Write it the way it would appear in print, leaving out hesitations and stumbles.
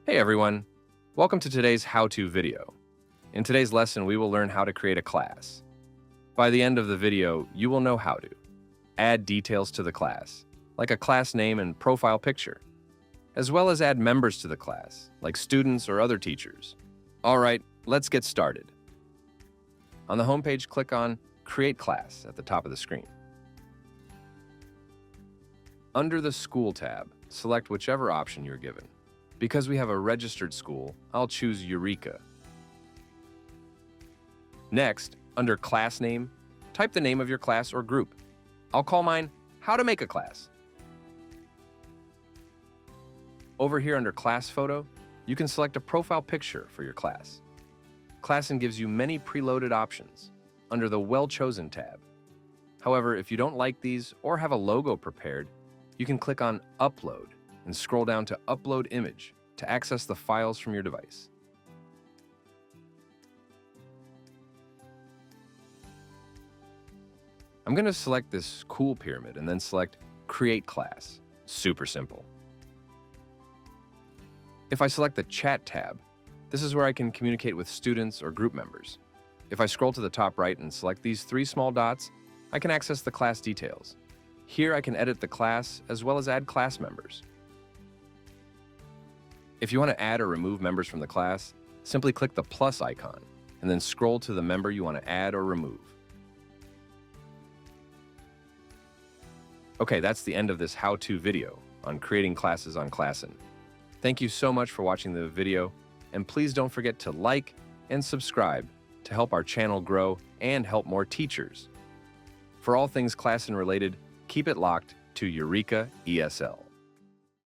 Hey everyone, welcome to today's how-to video. In today's lesson, we will learn how to create a class. By the end of the video, you will know how to add details to the class, like a class name and profile picture, as well as add members to the class, like students or other teachers. All right, let's get started. On the homepage, click on Create Class at the top of the screen. Under the School tab, select whichever option you're given. Because we have a registered school, I'll choose Eureka. Next, under Class Name, type the name of your class or group. I'll call mine How to Make a Class. Over here under Class Photo, you can select a profile picture for your class. ClassIn gives you many preloaded options under the Well Chosen tab. However, if you don't like these or have a logo prepared, you can click on Upload and scroll down to Upload Image to access the files from your device. I'm going to select this cool pyramid and then select Create Class. Super simple. If I select the Chat tab, this is where I can communicate with students or group members. If I scroll to the top right and select these three small dots, I can access the class details. Here I can edit the class as well as add class members. If you want to add or remove members from the class, simply click the plus icon and then scroll to the member you want to add or remove. Okay, that's the end of this how-to video on creating classes on ClassIn. Thank you so much for watching the video, and please don't forget to like and subscribe to help our channel grow and help more teachers. For all things ClassIn related, keep it locked to Eureka ESL.